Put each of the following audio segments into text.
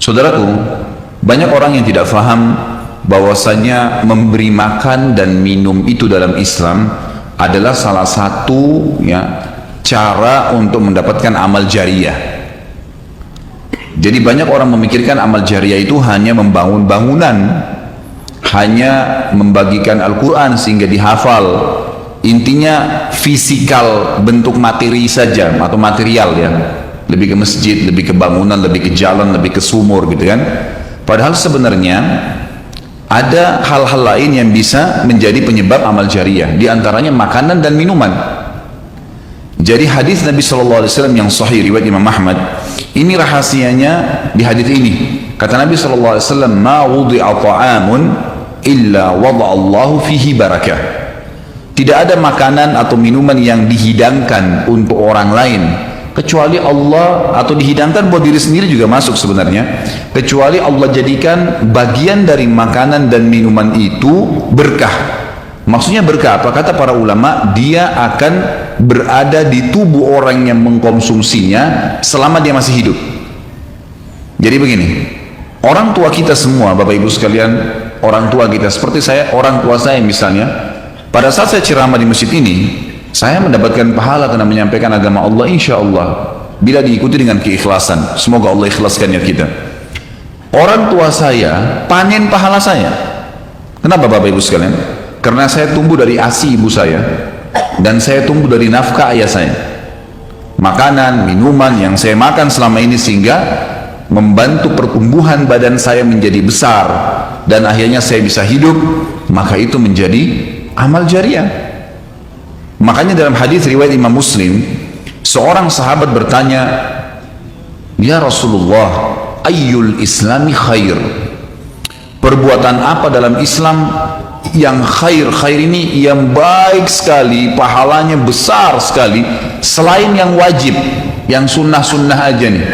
Saudaraku, banyak orang yang tidak faham bahwasanya memberi makan dan minum itu dalam Islam adalah salah satu cara untuk mendapatkan amal jariyah. Jadi banyak orang memikirkan amal jariyah itu hanya membangun bangunan, hanya membagikan Al-Quran sehingga dihafal. Intinya fisikal, bentuk materi saja atau material lebih ke masjid, lebih ke bangunan, lebih ke jalan, lebih ke sumur gitu kan. Padahal sebenarnya ada hal-hal lain yang bisa menjadi penyebab amal jariyah, di antaranya makanan dan minuman. Jadi hadis Nabi SAW yang sahih riwayat Imam Ahmad, ini rahasianya di hadis ini. Kata Nabi SAW, ma wudi'a ta'amun illa wada'allahu fihi barakah. Tidak ada makanan atau minuman yang dihidangkan untuk orang lain kecuali Allah, atau dihidangkan buat diri sendiri juga masuk sebenarnya, kecuali Allah jadikan bagian dari makanan dan minuman itu berkah. Maksudnya berkah apa? Kata para ulama, dia akan berada di tubuh orang yang mengkonsumsinya selama dia masih hidup. Jadi begini, orang tua kita semua, Bapak Ibu sekalian, orang tua kita, seperti saya, orang tua saya misalnya, pada saat saya ceramah di masjid ini, saya mendapatkan pahala karena menyampaikan agama Allah, insya Allah, bila diikuti dengan keikhlasan. Semoga Allah ikhlaskan niat kita. Orang tua saya panen pahala saya. Kenapa Bapak Ibu sekalian? Karena saya tumbuh dari ASI ibu saya, dan saya tumbuh dari nafkah ayah saya. Makanan, minuman yang saya makan selama ini sehingga membantu pertumbuhan badan saya menjadi besar, dan akhirnya saya bisa hidup, maka itu menjadi amal jariyah. Makanya dalam hadis riwayat Imam Muslim, seorang sahabat bertanya, ya Rasulullah, ayyul islami khair? Perbuatan apa dalam Islam yang khair? Khair ini yang baik sekali, pahalanya besar sekali, selain yang wajib, yang sunnah-sunnah aja nih.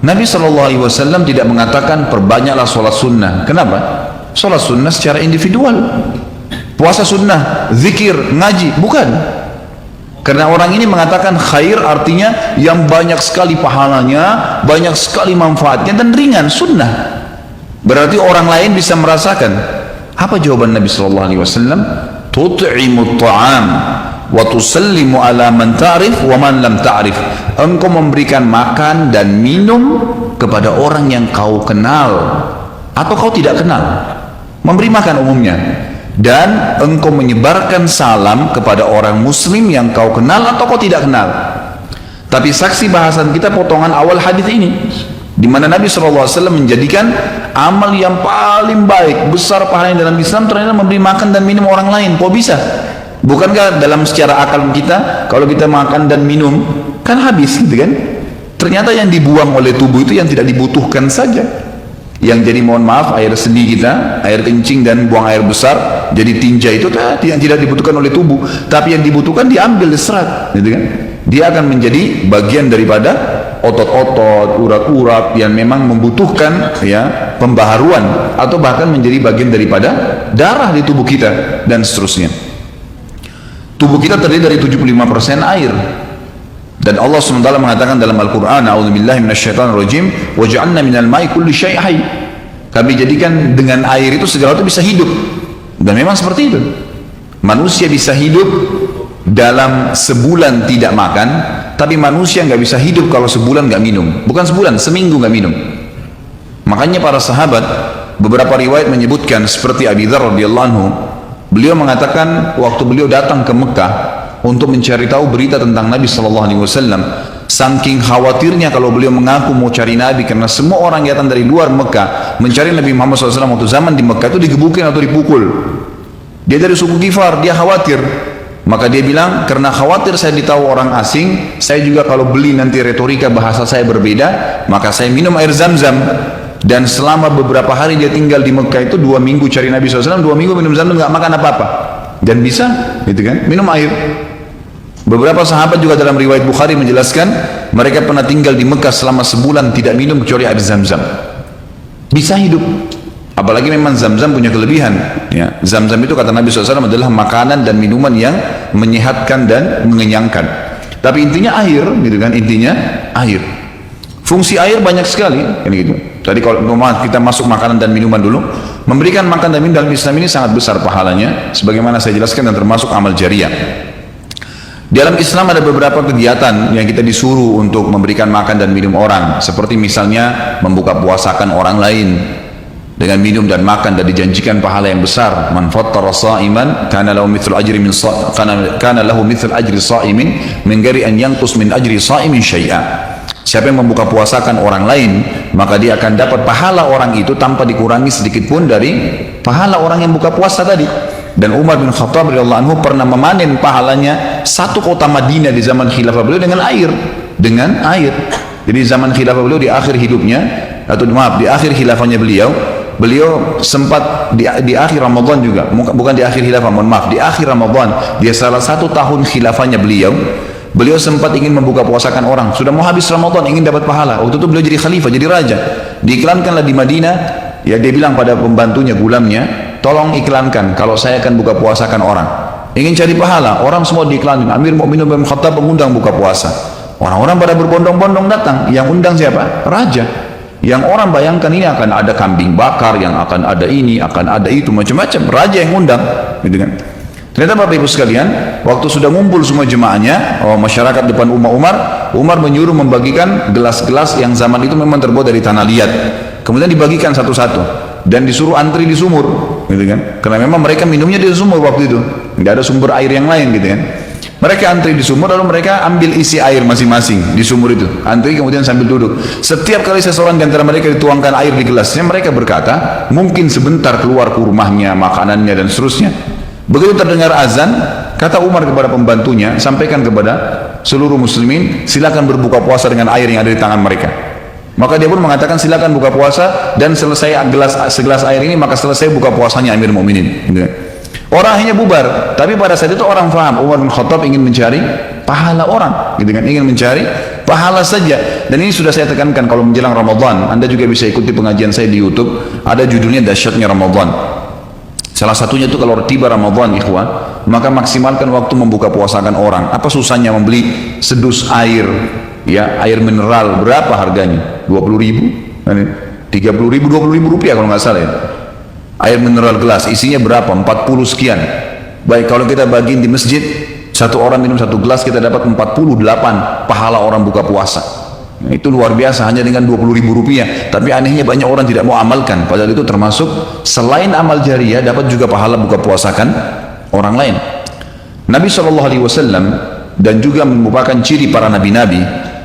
Nabi SAW tidak mengatakan perbanyaklah sholat sunnah. Kenapa? Sholat sunnah secara individual, puasa sunnah, zikir, ngaji, bukan. Karena orang ini mengatakan khair artinya yang banyak sekali pahalanya, banyak sekali manfaatnya, dan ringan, sunnah. Berarti orang lain bisa merasakan. Apa jawaban Nabi SAW? Tut'imut ta'am wa tusallimu ala man ta'rif wa man lam ta'rif. Engkau memberikan makan dan minum kepada orang yang kau kenal atau kau tidak kenal. Memberi makan umumnya. Dan engkau menyebarkan salam kepada orang muslim yang kau kenal atau kau tidak kenal. Tapi saksi bahasan kita potongan awal hadis ini, di mana Nabi SAW menjadikan amal yang paling baik, besar pahalanya dalam Islam ternyata memberi makan dan minum orang lain. Kok bisa? Bukankah dalam secara akal kita, kalau kita makan dan minum kan habis gitu kan? Ternyata yang dibuang oleh tubuh itu yang tidak dibutuhkan saja. Yang jadi, mohon maaf, air seni kita, air kencing dan buang air besar, jadi tinja itu yang tidak dibutuhkan oleh tubuh, tapi yang dibutuhkan diambil, diserat, gitu kan? Dia akan menjadi bagian daripada otot-otot, urat-urat yang memang membutuhkan pembaharuan, atau bahkan menjadi bagian daripada darah di tubuh kita dan seterusnya. Tubuh kita terdiri dari 75% air. Dan Allah SWT mengatakan dalam Al-Quran, a'udzubillahi minasyaitonirrajim, waja'alna minal ma'i kulli syai' hayy. Kami jadikan dengan air itu segala itu bisa hidup. Dan memang seperti itu. Manusia bisa hidup dalam sebulan tidak makan, tapi manusia nggak bisa hidup kalau sebulan nggak minum. Bukan sebulan, seminggu nggak minum. Makanya para sahabat, beberapa riwayat menyebutkan seperti Abi Dzar radhiyallahu anhu, beliau mengatakan waktu beliau datang ke Mekah untuk mencari tahu berita tentang Nabi SAW, saking khawatirnya kalau beliau mengaku mau cari Nabi, karena semua orang yang datang dari luar Mekah mencari Nabi Muhammad SAW waktu zaman di Mekah itu digebukin atau dipukul. Dia dari suku Ghifar, dia khawatir. Maka dia bilang, karena khawatir saya ditahu orang asing, saya juga kalau beli nanti retorika bahasa saya berbeda, maka saya minum air Zam-Zam. Dan selama beberapa hari dia tinggal di Mekah itu 2 minggu cari Nabi SAW, 2 minggu minum Zam-Zam, nggak makan apa-apa. Dan bisa, gitu kan, minum air. Beberapa sahabat juga dalam riwayat Bukhari menjelaskan, mereka pernah tinggal di Mekah selama sebulan tidak minum kecuali air Zam-Zam. Bisa hidup. Apalagi memang Zam-Zam punya kelebihan. Zam-Zam itu kata Nabi SAW adalah makanan dan minuman yang menyehatkan dan mengenyangkan. Tapi intinya air, gitu kan, intinya air. Fungsi air banyak sekali, kan gitu. Tadi kalau kita masuk makanan dan minuman dulu, memberikan makan dan minum dalam Islam ini sangat besar pahalanya, sebagaimana saya jelaskan, dan termasuk amal jariah. Dalam Islam ada beberapa kegiatan yang kita disuruh untuk memberikan makan dan minum orang, seperti misalnya membuka puasakan orang lain dengan minum dan makan, dan dijanjikan pahala yang besar. Man fattara sha'iman kana lahu mithlu ajri min kana lahu mithlu ajri sha'imin min ghairi an yanqus min ajri sha'imin syai'a. Siapa yang membuka puasakan orang lain, maka dia akan dapat pahala orang itu tanpa dikurangi sedikit pun dari pahala orang yang buka puasa tadi. Dan Umar bin Khattab radhiyallahu anhu pernah memanen pahalanya satu kota Madinah di zaman khilafah beliau dengan air. Jadi zaman khilafah beliau di akhir hidupnya, atau maaf, di akhir khilafahnya beliau sempat di akhir Ramadan juga, bukan di akhir khilafah, mohon maaf, di akhir Ramadan, dia salah satu tahun khilafahnya beliau sempat ingin membuka puasakan orang, sudah mau habis Ramadan, ingin dapat pahala. Waktu itu beliau jadi khalifah, jadi raja, diiklankanlah di Madinah. Ya, dia bilang pada pembantunya, gulamnya, tolong iklankan kalau saya akan buka puasakan orang, ingin cari pahala. Orang semua diiklankan, Amir Mu'minin bin Khattab mengundang buka puasa. Orang-orang pada berbondong-bondong datang. Yang undang siapa? Raja. Yang orang bayangkan ini akan ada kambing bakar, yang akan ada ini, akan ada itu, macam-macam. Raja yang undang, gitu kan. Ternyata Bapak Ibu sekalian, waktu sudah ngumpul semua jemaahnya, masyarakat depan Umar menyuruh membagikan gelas-gelas yang zaman itu memang terbuat dari tanah liat. Kemudian dibagikan satu-satu dan disuruh antri di sumur, gitu kan. Karena memang mereka minumnya di sumur waktu itu, nggak ada sumber air yang lain, gitu kan. Mereka antri di sumur, lalu mereka ambil isi air masing-masing di sumur itu, antri kemudian sambil duduk. Setiap kali seseorang di antara mereka dituangkan air di gelasnya, mereka berkata, mungkin sebentar keluar ke rumahnya, makanannya dan seterusnya. Begitu terdengar azan, kata Umar kepada pembantunya, sampaikan kepada seluruh muslimin, silakan berbuka puasa dengan air yang ada di tangan mereka. Maka dia pun mengatakan, silakan buka puasa, dan selesai segelas air ini, maka selesai buka puasanya Amir Mu'minin. Orang akhirnya bubar, tapi pada saat itu orang faham, Umar bin Khattab ingin mencari pahala orang, gitu kan, ingin mencari pahala saja. Dan ini sudah saya tekankan, kalau menjelang Ramadan, Anda juga bisa ikuti pengajian saya di YouTube, ada judulnya Dahsyatnya Ramadan. Salah satunya itu kalau tiba Ramadan, ikhwan, maka maksimalkan waktu membuka puasakan orang. Apa susahnya membeli sedus air, ya, air mineral, berapa harganya? 20.000, 30.000, 20.000 rupiah kalau nggak salah ya. Air mineral gelas, isinya berapa? 40 sekian. Baik, kalau kita bagiin di masjid, satu orang minum satu gelas, kita dapat 48 pahala orang buka puasa. Nah, itu luar biasa, hanya dengan 20.000 rupiah. Tapi anehnya banyak orang tidak mau amalkan, padahal itu termasuk selain amal jariah, dapat juga pahala buka puasakan orang lain. Nabi SAW dan juga merupakan ciri para nabi-nabi,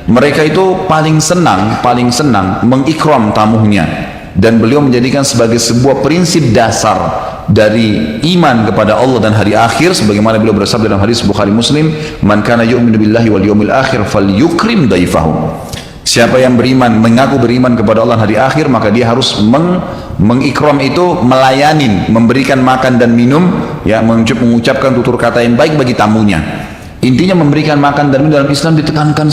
mereka itu paling senang mengikram tamunya, dan beliau menjadikan sebagai sebuah prinsip dasar dari iman kepada Allah dan hari akhir, sebagaimana beliau bersabda dalam hadis Bukhari Muslim, man kana yu'minu billahi wal yawmil akhir falyukrim daifahu. Siapa yang beriman, mengaku beriman kepada Allah hari akhir, maka dia harus mengikram itu, melayanin, memberikan makan dan minum, ya, mengucapkan tutur kata yang baik bagi tamunya. Intinya memberikan makan dan minum dalam Islam ditekankan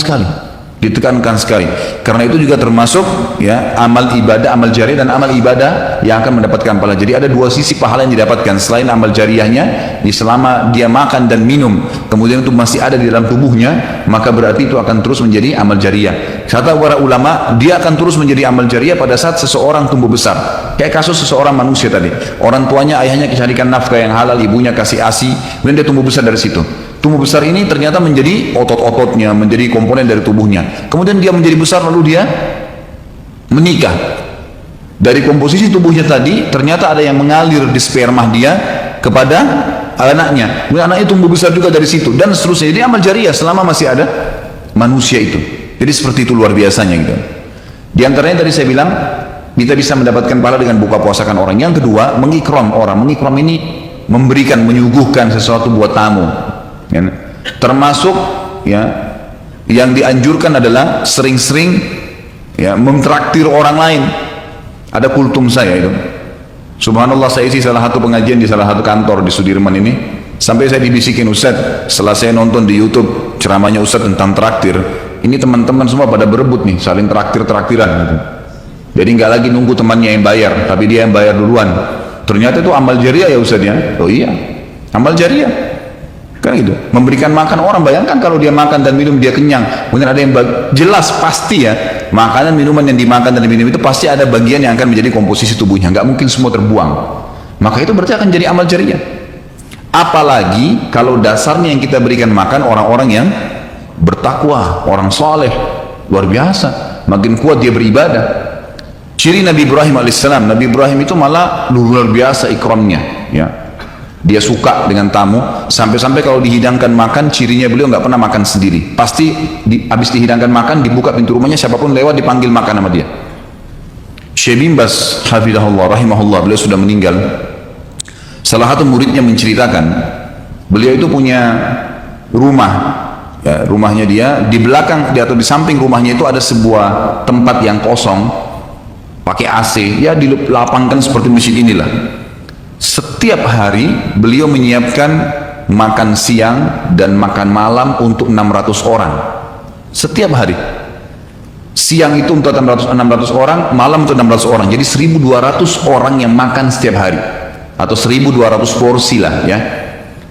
sekali. Karena itu juga termasuk, ya, amal ibadah, amal jariah dan amal ibadah yang akan mendapatkan pahala. Jadi ada dua sisi pahala yang didapatkan selain amal jariahnya. Selama dia makan dan minum, kemudian itu masih ada di dalam tubuhnya, maka berarti itu akan terus menjadi amal jariah. Kata para ulama, dia akan terus menjadi amal jariah pada saat seseorang tumbuh besar. Kayak kasus seseorang manusia tadi, orang tuanya, ayahnya carikan nafkah yang halal, ibunya kasih ASI, kemudian dia tumbuh besar dari situ. Tumbuh besar ini ternyata menjadi otot-ototnya, menjadi komponen dari tubuhnya. Kemudian dia menjadi besar, lalu dia menikah. Dari komposisi tubuhnya tadi, ternyata ada yang mengalir di sperma dia kepada anaknya. Kemudian anaknya tumbuh besar juga dari situ, dan seterusnya. Jadi amal jariah selama masih ada manusia itu. Jadi seperti itu luar biasanya gitu. Di antaranya tadi saya bilang, kita bisa mendapatkan pahala dengan buka puasakan orang. Yang kedua, mengikram orang. Mengikram ini memberikan, menyuguhkan sesuatu buat tamu. Ya, termasuk, ya, yang dianjurkan adalah sering-sering, ya, mentraktir orang lain. Ada kultum saya itu, subhanallah, saya isi salah satu pengajian di salah satu kantor di Sudirman ini, sampai saya dibisikin, Ustaz, setelah saya nonton di YouTube ceramahnya Ustaz tentang traktir, ini teman-teman semua pada berebut nih, saling traktir-traktiran gitu. Jadi nggak lagi nunggu temannya yang bayar, tapi dia yang bayar duluan. Ternyata itu amal jariah ya Ustaz ya. Oh iya, amal jariah. Kan Kan gitu. Memberikan makan orang, bayangkan kalau dia makan dan minum dia kenyang, kemudian ada yang jelas pasti ya, makanan minuman yang dimakan dan diminum itu pasti ada bagian yang akan menjadi komposisi tubuhnya, nggak mungkin semua terbuang. Maka itu berarti akan jadi amal jariah. Apalagi kalau dasarnya yang kita berikan makan orang-orang yang bertakwa, orang soleh, luar biasa, makin kuat dia beribadah. Ciri Nabi Ibrahim alaihissalam, Nabi Ibrahim itu malah luar biasa ikramnya, ya. Dia suka dengan tamu, sampai-sampai kalau dihidangkan makan, cirinya beliau nggak pernah makan sendiri. Pasti habis dihidangkan makan, dibuka pintu rumahnya, siapapun lewat dipanggil makan sama dia. Syekh bin Baz hafizahullah rahimahullah, beliau sudah meninggal. Salah satu muridnya menceritakan, beliau itu punya rumah, ya, rumahnya dia di belakang atau di samping rumahnya itu ada sebuah tempat yang kosong, pakai AC, ya dilapangkan seperti masjid inilah. Setiap hari beliau menyiapkan makan siang dan makan malam untuk 600 orang. Setiap hari. Siang itu untuk 600 orang, malam untuk 600 orang. Jadi 1200 orang yang makan setiap hari. Atau 1200 porsi lah ya.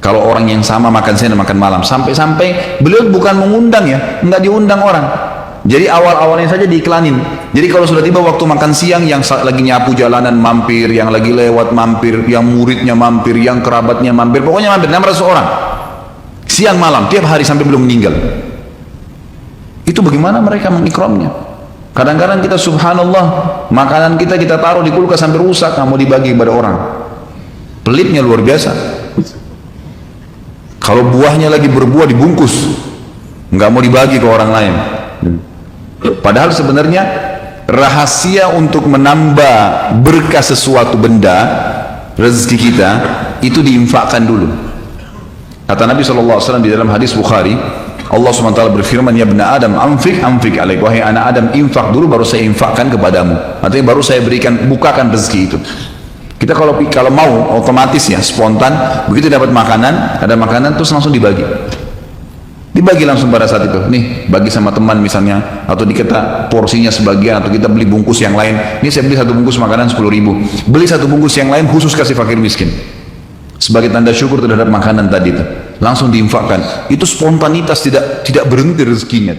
Kalau orang yang sama makan siang dan makan malam. Sampai-sampai beliau bukan mengundang ya, nggak diundang orang. Jadi awal-awalnya saja diiklanin. Jadi kalau sudah tiba waktu makan siang, yang lagi nyapu jalanan mampir, yang lagi lewat mampir, yang muridnya mampir, yang kerabatnya mampir, pokoknya mampir 600 orang. Siang malam, tiap hari sampai belum meninggal. Itu bagaimana mereka mengikramnya. Kadang-kadang kita subhanallah, makanan kita taruh di kulkas sampai rusak, nggak mau dibagi kepada orang. Pelitnya luar biasa. Kalau buahnya lagi berbuah dibungkus, nggak mau dibagi ke orang lain. Padahal sebenarnya rahasia untuk menambah berkah sesuatu benda, rezeki kita, itu diinfakkan dulu. Kata Nabi SAW di dalam hadis Bukhari, Allah SWT berfirman, ya bna Adam, anfik alaik, wahai anak Adam, infak dulu baru saya infakkan kepadamu. Artinya baru saya bukakan rezeki itu. Kita kalau mau otomatis ya, spontan, begitu dapat makanan, ada makanan terus langsung dibagi langsung pada saat itu. Nih bagi sama teman misalnya, atau dikata porsinya sebagian, atau kita beli bungkus yang lain. Ini saya beli satu bungkus makanan 10.000, beli satu bungkus yang lain khusus kasih fakir miskin sebagai tanda syukur terhadap makanan tadi itu, langsung diinfakkan. Itu spontanitas, tidak berhenti rezekinya.